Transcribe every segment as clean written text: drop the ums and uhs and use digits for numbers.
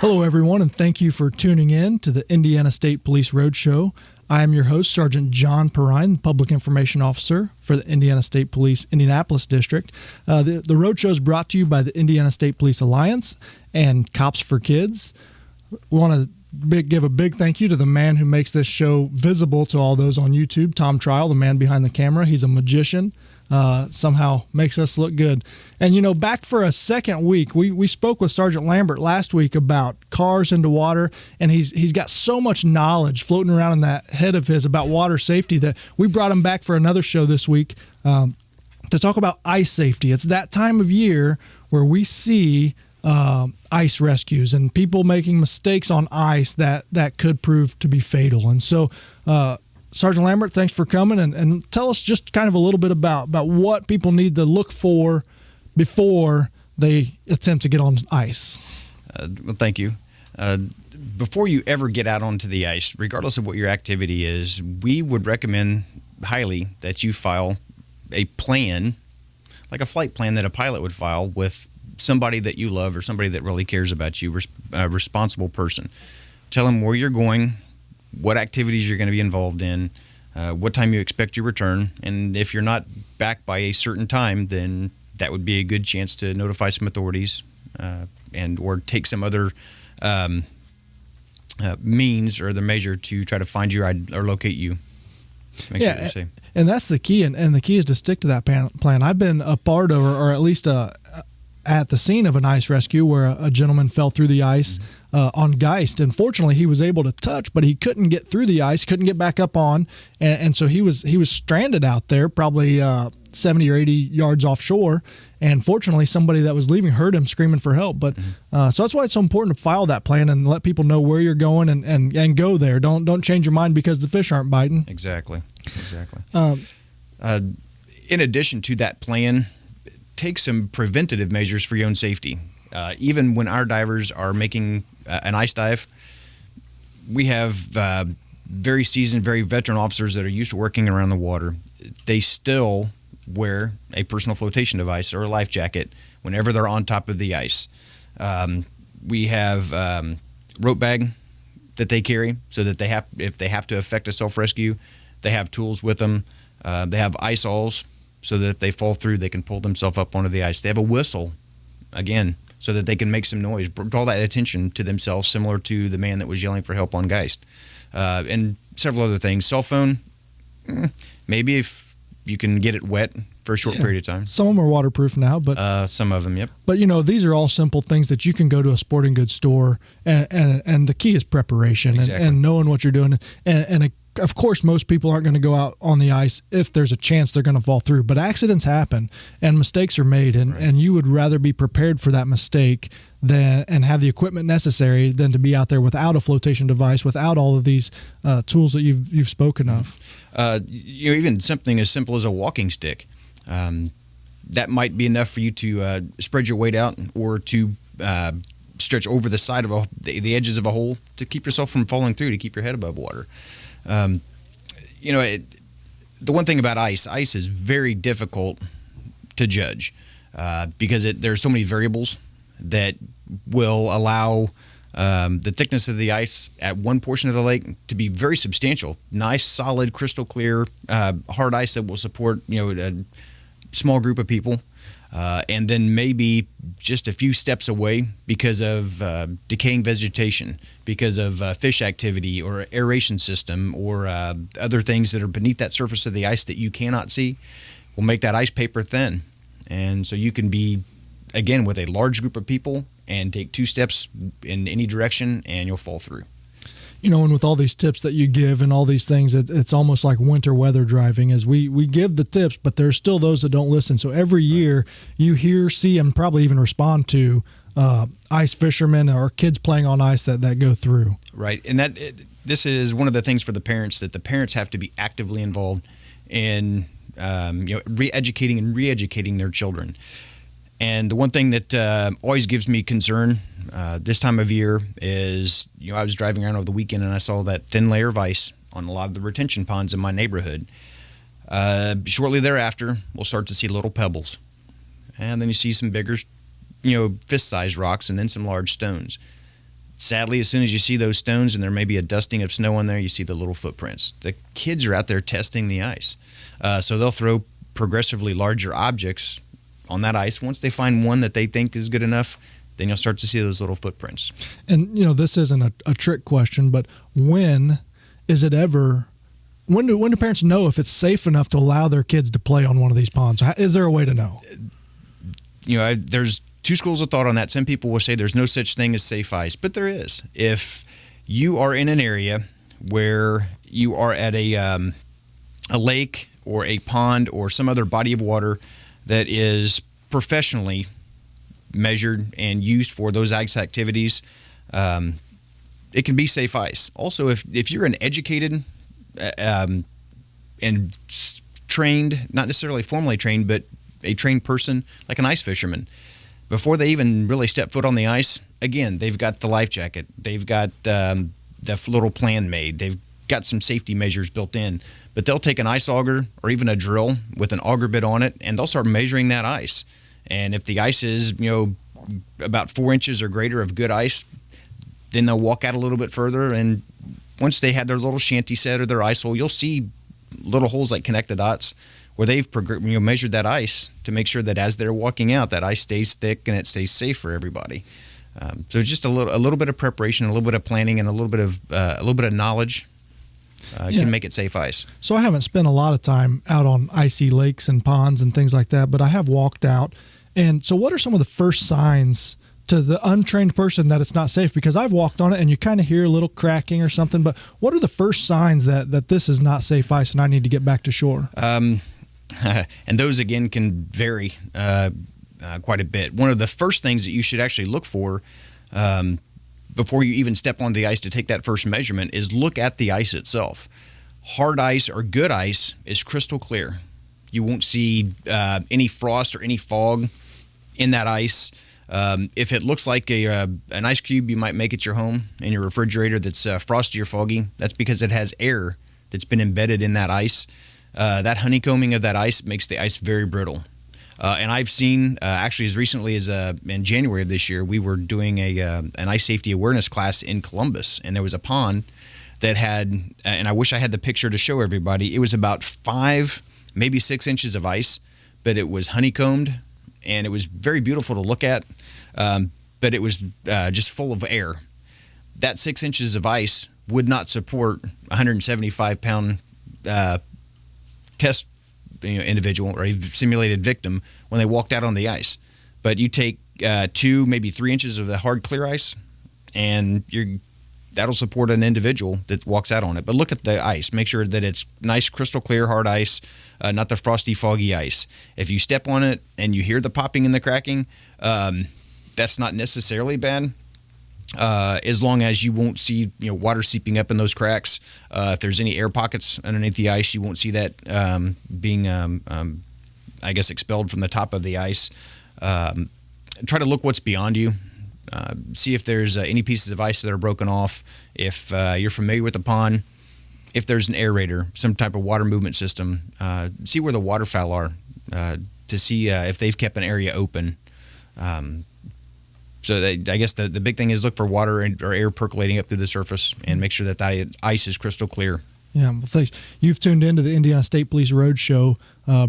Hello, everyone, and thank you for tuning in to the Indiana State Police Roadshow. I am your host, Sergeant John Perrine, Public Information Officer for the Indiana State Police Indianapolis District. The Roadshow is brought to you by the Indiana State Police Alliance and Cops for Kids. We want to give a big thank you to the man who makes this show visible to all those on YouTube, Tom Trial, the man behind the camera. He's a magician. Somehow makes us look good. And, back for a second week, we spoke with Sergeant Lambert last week about cars into water, and he's got so much knowledge floating around in that head of his about water safety that we brought him back for another show this week to talk about ice safety. It's that time of year where we see ice rescues and people making mistakes on ice that could prove to be fatal. And so, Sergeant Lambert, thanks for coming, and tell us just kind of a little bit about what people need to look for before they attempt to get on ice. Well, thank you. Before you ever get out onto the ice, regardless of what your activity is, we would recommend highly that you file a plan, like a flight plan that a pilot would file with somebody that you love or somebody that really cares about you, a responsible person. Tell them where you're going, what activities you're going to be involved in, what time you expect your return, and if you're not back by a certain time, then that would be a good chance to notify some authorities or take some other means or the measure to try to find you or locate you. Make sure you're safe. And that's the key, and the key is to stick to that plan. I've been a part of, or at least at the scene of an ice rescue where a gentleman fell through the ice on Geist. And fortunately, he was able to touch, but he couldn't get through the ice, couldn't get back up on. And so he was stranded out there, probably 70 or 80 yards offshore. And fortunately, somebody that was leaving heard him screaming for help. But so that's why it's so important to file that plan and let people know where you're going and go there. Don't change your mind because the fish aren't biting. Exactly. In addition to that plan, take some preventative measures for your own safety. Even when our divers are making an ice dive, we have very seasoned, very veteran officers that are used to working around the water. They still wear a personal flotation device or a life jacket whenever they're on top of the ice. We have rope bag that they carry so that if they have to effect a self-rescue, they have tools with them. They have ice awls so that if they fall through, they can pull themselves up onto the ice. They have a whistle, again, so that they can make some noise, draw that attention to themselves, similar to the man that was yelling for help on Geist. And several other things. Cell phone, maybe if you can get it wet for a short period of time. Some of them are waterproof now, but some of them, yep. But these are all simple things that you can go to a sporting goods store, and the key is preparation. Exactly. and knowing what you're doing. And of course, most people aren't going to go out on the ice if there's a chance they're going to fall through. But accidents happen, and mistakes are made, and you would rather be prepared for that mistake and have the equipment necessary than to be out there without a flotation device, without all of these tools that you've spoken of. Even something as simple as a walking stick. That might be enough for you to spread your weight out or to stretch over the side of the edges of a hole to keep yourself from falling through, to keep your head above water. The one thing about ice is very difficult to judge because there are so many variables that will allow the thickness of the ice at one portion of the lake to be very substantial. Nice, solid, crystal clear, hard ice that will support a small group of people. And then maybe just a few steps away because of decaying vegetation, because of fish activity or aeration system or other things that are beneath that surface of the ice that you cannot see, will make that ice paper thin. And so you can be, again, with a large group of people and take 2 steps in any direction and you'll fall through. And with all these tips that you give and all these things, it's almost like winter weather driving. As we give the tips, but there's still those that don't listen. So every year you hear, see, and probably even respond to ice fishermen or kids playing on ice that go through. Right, and this is one of the things for the parents, that the parents have to be actively involved in re-educating and re-educating their children. And the one thing that always gives me concern this time of year is, I was driving around over the weekend and I saw that thin layer of ice on a lot of the retention ponds in my neighborhood. Shortly thereafter, we'll start to see little pebbles. And then you see some bigger, fist-sized rocks and then some large stones. sadly, as soon as you see those stones and there may be a dusting of snow on there, you see the little footprints. The kids are out there testing the ice. So they'll throw progressively larger objects on that ice. Once they find one that they think is good enough, then you'll start to see those little footprints. And, this isn't a trick question, but when do parents know if it's safe enough to allow their kids to play on one of these ponds? Is there a way to know? There's two schools of thought on that. Some people will say there's no such thing as safe ice, but there is. If you are in an area where you are at a lake or a pond or some other body of water that is professionally measured and used for those ice activities, it can be safe ice. Also, if you're an educated and trained, not necessarily formally trained, but a trained person like an ice fisherman, before they even really step foot on the ice, again, they've got the life jacket, they've got the little plan made, they've got some safety measures built in, but they'll take an ice auger or even a drill with an auger bit on it, and they'll start measuring that ice. And if the ice is, about 4 inches or greater of good ice, then they'll walk out a little bit further, and once they have their little shanty set or their ice hole, you'll see little holes like connect the dots where they've measured that ice to make sure that as they're walking out, that ice stays thick and it stays safe for everybody. So just a little bit of preparation, a little bit of planning, and a little bit of knowledge can make it safe ice. So I haven't spent a lot of time out on icy lakes and ponds and things like that, but I have walked out. And so what are some of the first signs to the untrained person that it's not safe? Because I've walked on it and you kind of hear a little cracking or something, but what are the first signs that this is not safe ice and I need to get back to shore? And those, again, can vary quite a bit. One of the first things that you should actually look for before you even step on the ice to take that first measurement is look at the ice itself. Hard ice or good ice is crystal clear. You won't see any frost or any fog in that ice. If it looks like an ice cube you might make at your home in your refrigerator that's frosty or foggy, that's because it has air that's been embedded in that ice. That honeycombing of that ice makes the ice very brittle. And I've seen, actually as recently as in January of this year, we were doing an ice safety awareness class in Columbus, and there was a pond that had, and I wish I had the picture to show everybody, it was about 5, maybe 6 inches of ice, but it was honeycombed, and it was very beautiful to look at, but it was just full of air. That 6 inches of ice would not support a 175-pound test individual or a simulated victim when they walked out on the ice. But you take 2, maybe 3 inches of the hard clear ice, and that'll support an individual that walks out on it. But look at the ice. Make sure that it's nice, crystal clear, hard ice, not the frosty, foggy ice. If you step on it and you hear the popping and the cracking, that's not necessarily bad. As long as you won't see water seeping up in those cracks. If there's any air pockets underneath the ice, you won't see that being, I guess, expelled from the top of the ice. Try to look what's beyond you. See if there's any pieces of ice that are broken off. If you're familiar with the pond, if there's an aerator, some type of water movement system, see where the waterfowl are to see if they've kept an area open. So I guess the big thing is look for water or air percolating up through the surface and make sure that the ice is crystal clear. Yeah, well, thanks. You've tuned into the Indiana State Police Roadshow,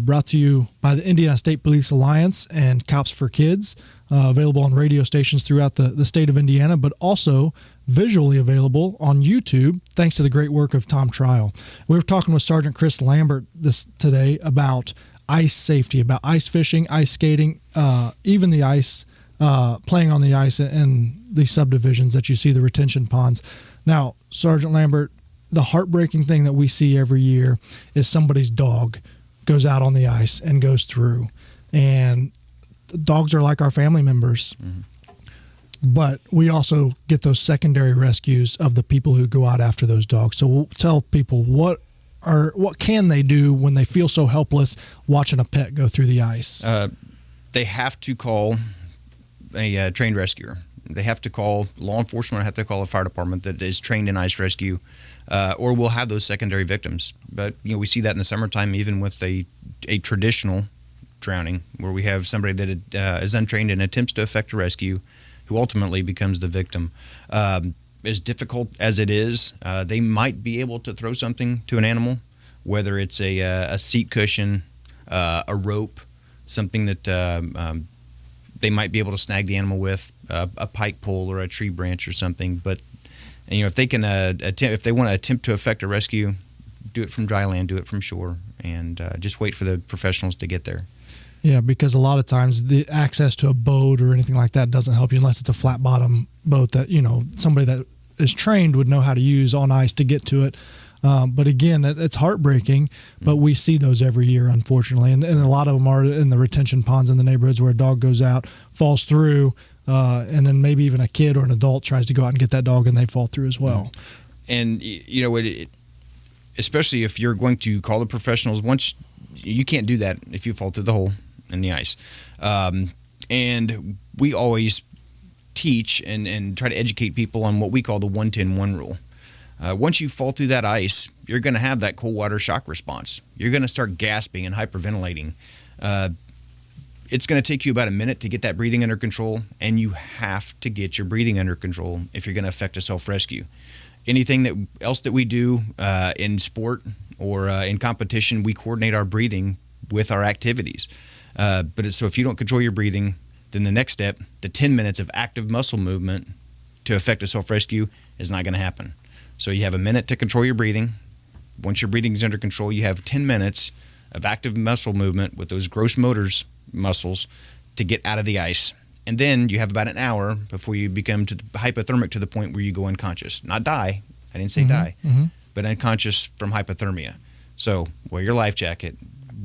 brought to you by the Indiana State Police Alliance and Cops for Kids, available on radio stations throughout the state of Indiana, but also visually available on YouTube, thanks to the great work of Tom Trial. We were talking with Sergeant Chris Lambert today about ice safety, about ice fishing, ice skating, even the ice playing on the ice in the subdivisions that you see, the retention ponds. Now, Sergeant Lambert, the heartbreaking thing that we see every year is somebody's dog goes out on the ice and goes through. And dogs are like our family members. Mm-hmm. But we also get those secondary rescues of the people who go out after those dogs. So we'll tell people what can they do when they feel so helpless watching a pet go through the ice? They have to call a trained rescuer. They have to call law enforcement, or have to call a fire department that is trained in ice rescue, or we'll have those secondary victims. But we see that in the summertime, even with a traditional drowning, where we have somebody that is untrained and attempts to effect a rescue. who ultimately becomes the victim. As difficult as it is, they might be able to throw something to an animal, whether it's a seat cushion, a rope, something that they might be able to snag the animal with, a pike pole or a tree branch or something. But if they can if they want to attempt to effect a rescue, do it from dry land, do it from shore, and just wait for the professionals to get there. Yeah, because a lot of times the access to a boat or anything like that doesn't help you unless it's a flat bottom boat that, somebody that is trained would know how to use on ice to get to it. But again, it's heartbreaking, but we see those every year, unfortunately. And a lot of them are in the retention ponds in the neighborhoods where a dog goes out, falls through, and then maybe even a kid or an adult tries to go out and get that dog and they fall through as well. And, especially if you're going to call the professionals, once you can't do that if you fall through the hole in the ice. And we always teach and try to educate people on what we call the 1-10-1 rule. Once you fall through that ice, you're going to have that cold water shock response. You're going to start gasping and hyperventilating. It's going to take you about a minute to get that breathing under control, and you have to get your breathing under control if you're going to effect a self-rescue. Anything else that we do in sport or in competition, we coordinate our breathing with our activities. So if you don't control your breathing, then the next step, the 10 minutes of active muscle movement to effect a self-rescue, is not going to happen. So you have a minute to control your breathing. Once your breathing is under control, you have 10 minutes of active muscle movement with those gross motor muscles to get out of the ice. And then you have about an hour before you become hypothermic to the point where you go unconscious. Not die. I didn't say die. Mm-hmm. But unconscious from hypothermia. So wear your life jacket.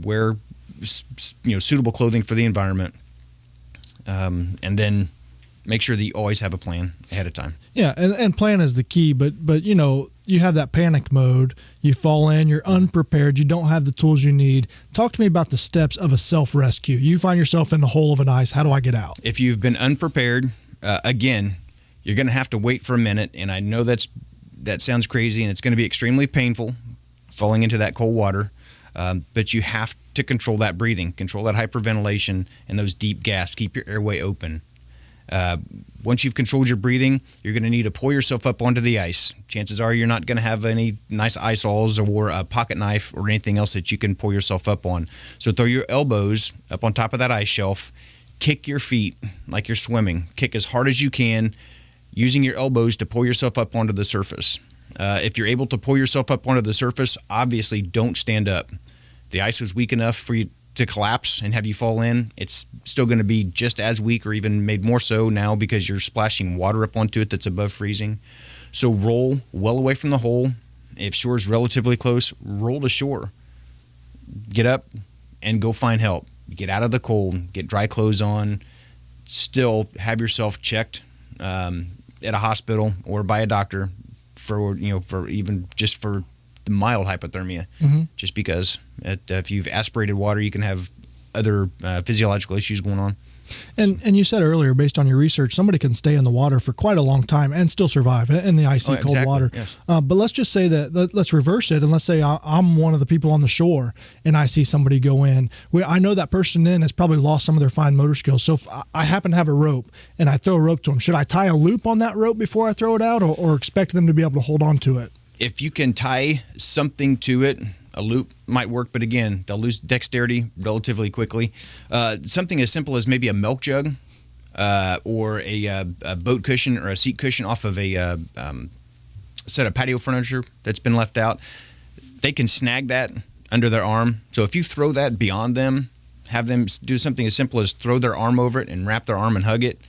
Wear suitable clothing for the environment. And then make sure that you always have a plan ahead of time. Yeah, and plan is the key, but you have that panic mode, you fall in, you're unprepared, you don't have the tools you need. Talk to me about the steps of a self-rescue. You find yourself in the hole of an ice, how do I get out? If you've been unprepared, again, you're going to have to wait for a minute, and I know that sounds crazy, and it's going to be extremely painful falling into that cold water, but you have to control that breathing, control that hyperventilation and those deep gasps, keep your airway open. Once you've controlled your breathing, you're going to need to pull yourself up onto the ice. Chances are you're not going to have any nice ice alls or a pocket knife or anything else that you can pull yourself up on. So throw your elbows up on top of that ice shelf, kick your feet like you're swimming. Kick as hard as you can, using your elbows to pull yourself up onto the surface. If you're able to pull yourself up onto the surface, obviously don't stand up. The ice was weak enough for you to collapse and have you fall in. It's still going to be just as weak or even made more so now because you're splashing water up onto it that's above freezing. So roll well away from the hole. If shore is relatively close, roll to shore. Get up and go find help. Get out of the cold. Get dry clothes on. Still have yourself checked at a hospital or by a doctor for the mild hypothermia, just because if you've aspirated water, you can have other physiological issues going on. And you said earlier, based on your research, somebody can stay in the water for quite a long time and still survive in the icy cold water. Yes. But let's just say let's reverse it, and let's say I'm one of the people on the shore and I see somebody go in. I know that person then has probably lost some of their fine motor skills. So if I happen to have a rope and I throw a rope to them, should I tie a loop on that rope before I throw it out, or expect them to be able to hold on to it? If you can tie something to it, a loop might work, but again, they'll lose dexterity relatively quickly. Something as simple as maybe a milk jug or a boat cushion or a seat cushion off of a set of patio furniture that's been left out, they can snag that under their arm. So if you throw that beyond them, have them do something as simple as throw their arm over it and wrap their arm and hug it,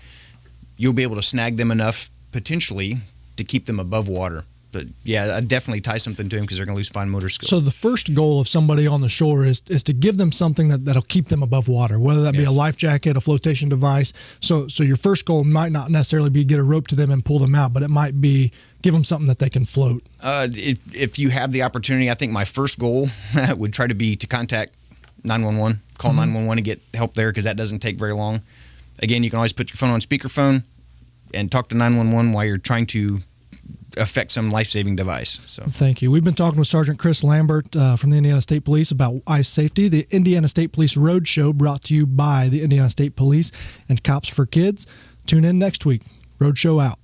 you'll be able to snag them enough potentially to keep them above water. But yeah, I'd definitely tie something to them because they're going to lose fine motor skills. So the first goal of somebody on the shore is to give them something that'll keep them above water, whether that be a life jacket, a flotation device. So your first goal might not necessarily be get a rope to them and pull them out, but it might be give them something that they can float. If you have the opportunity, I think my first goal would try to be to contact 911, call 911 and get help there, because that doesn't take very long. Again, you can always put your phone on speakerphone and talk to 911 while you're trying to affect some life-saving device. So thank you. We've been talking with Sergeant Chris Lambert from the Indiana State Police about ice safety. The Indiana State Police Roadshow brought to you by the Indiana State Police and Cops for Kids. Tune in next week. Roadshow out.